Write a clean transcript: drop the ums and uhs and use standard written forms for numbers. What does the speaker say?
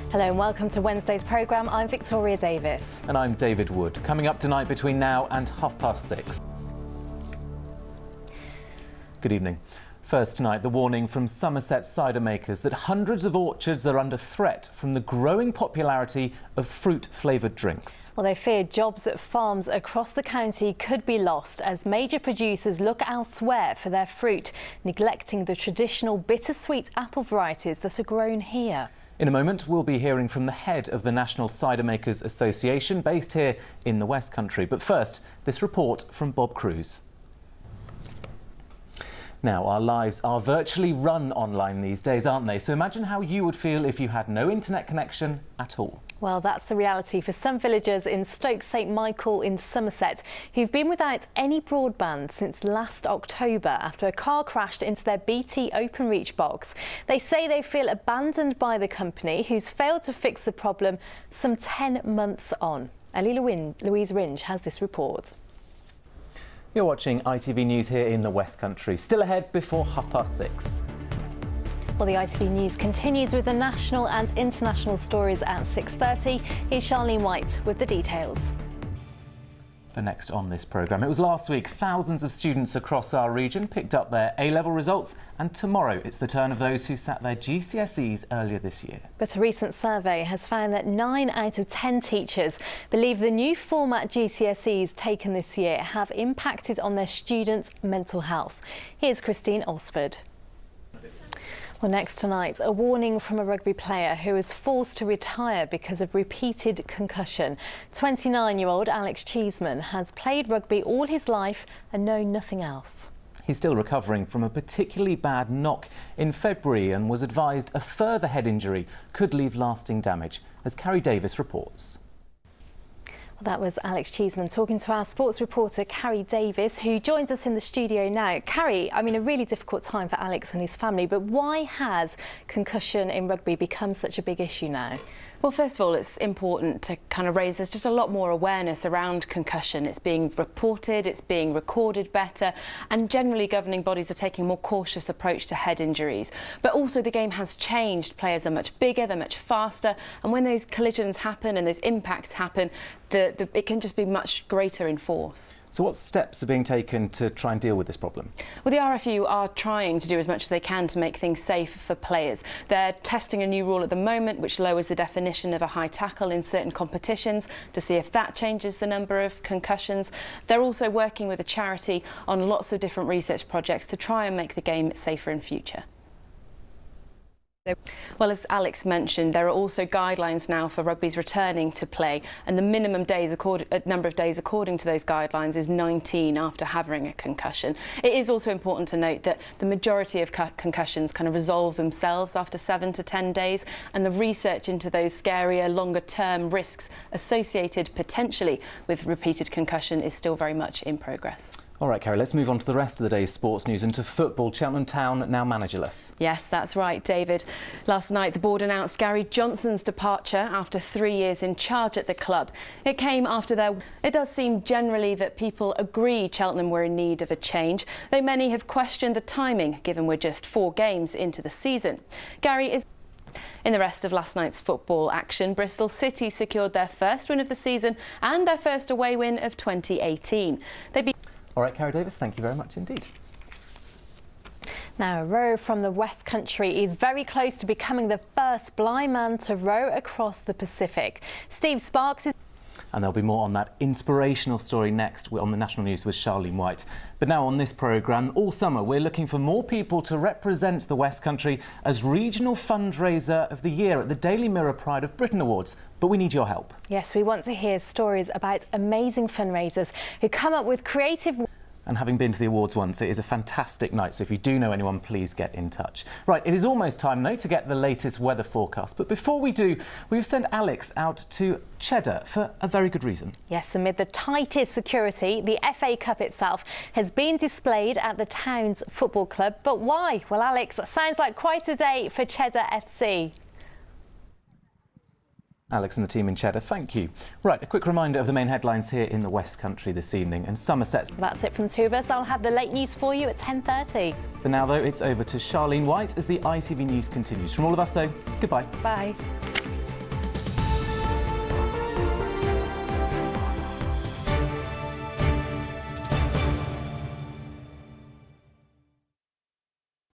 Hello and welcome to Wednesday's programme. I'm Victoria Davis. And I'm David Wood. Coming up tonight between now and 6:30. Good evening. First tonight, the warning from Somerset cider makers that hundreds of orchards are under threat from the growing popularity of fruit-flavoured drinks. Well, they fear jobs at farms across the county could be lost as major producers look elsewhere for their fruit, neglecting the traditional bittersweet apple varieties that are grown here. In a moment, we'll be hearing from the head of the National Cider Makers Association, based here in the West Country. But first, this report from Bob Cruz. Now, our lives are virtually run online these days, aren't they? So imagine how you would feel if you had no internet connection at all. Well, that's the reality for some villagers in Stoke St Michael in Somerset who've been without any broadband since last October after a car crashed into their BT Openreach box. They say they feel abandoned by the company, who's failed to fix the problem some 10 months on. Louise Ringe has this report. You're watching ITV News here in the West Country. Still ahead before 6:30. Well, the ITV News continues with the national and international stories at 6:30. Here's Charlene White with the details. But next on this programme, it was last week thousands of students across our region picked up their A-level results, and tomorrow it's the turn of those who sat their GCSEs earlier this year. But a recent survey has found that 9 out of 10 teachers believe the new format GCSEs taken this year have impacted on their students' mental health. Here's Christine Osford. Well, next tonight, a warning from a rugby player who was forced to retire because of repeated concussion. 29-year-old Alex Cheeseman has played rugby all his life and known nothing else. He's still recovering from a particularly bad knock in February and was advised a further head injury could leave lasting damage, as Carrie Davis reports. Well, that was Alex Cheeseman talking to our sports reporter Carrie Davis, who joins us in the studio now. Carrie, I mean, a really difficult time for Alex and his family, but why has concussion in rugby become such a big issue now? Well, first of all, it's important to kind of raise there's just a lot more awareness around concussion. It's being reported, it's being recorded better, and generally governing bodies are taking a more cautious approach to head injuries. But also the game has changed. Players are much bigger, they're much faster, and when those collisions happen and those impacts happen, it can just be much greater in force. So what steps are being taken to try and deal with this problem? Well, the RFU are trying to do as much as they can to make things safe for players. They're testing a new rule at the moment which lowers the definition of a high tackle in certain competitions to see if that changes the number of concussions. They're also working with a charity on lots of different research projects to try and make the game safer in future. Well, as Alex mentioned, there are also guidelines now for rugby's returning to play, and the minimum number of days according to those guidelines is 19 after having a concussion. It is also important to note that the majority of concussions kind of resolve themselves after 7 to 10 days, and the research into those scarier, longer-term risks associated potentially with repeated concussion is still very much in progress. All right, Carrie, let's move on to the rest of the day's sports news and to football. Cheltenham Town now managerless. Yes, that's right, David. Last night, the board announced Gary Johnson's departure after 3 years in charge at the club. It came after It does seem generally that people agree Cheltenham were in need of a change, though many have questioned the timing, given we're just 4 games into the season. Gary is... In the rest of last night's football action, Bristol City secured their first win of the season and their first away win of 2018. All right, Carrie Davis, thank you very much indeed. Now, a rower from the West Country is very close to becoming the first blind man to row across the Pacific. Steve Sparks is... And there'll be more on that inspirational story next on the National News with Charlene White. But now on this programme, all summer we're looking for more people to represent the West Country as Regional Fundraiser of the Year at the Daily Mirror Pride of Britain Awards. But we need your help. Yes, we want to hear stories about amazing fundraisers who come up with creative... And having been to the awards once, it is a fantastic night, so if you do know anyone, please get in touch. Right, it is almost time, though, to get the latest weather forecast. But before we do, we've sent Alex out to Cheddar for a very good reason. Yes, amid the tightest security, the FA Cup itself has been displayed at the town's football club. But why? Well, Alex, sounds like quite a day for Cheddar FC. Alex and the team in Cheddar, thank you. Right, a quick reminder of the main headlines here in the West Country this evening. And Somerset. That's it from two of us. I'll have the late news for you at 10:30. For now, though, it's over to Charlene White as the ITV News continues. From all of us, though, goodbye. Bye.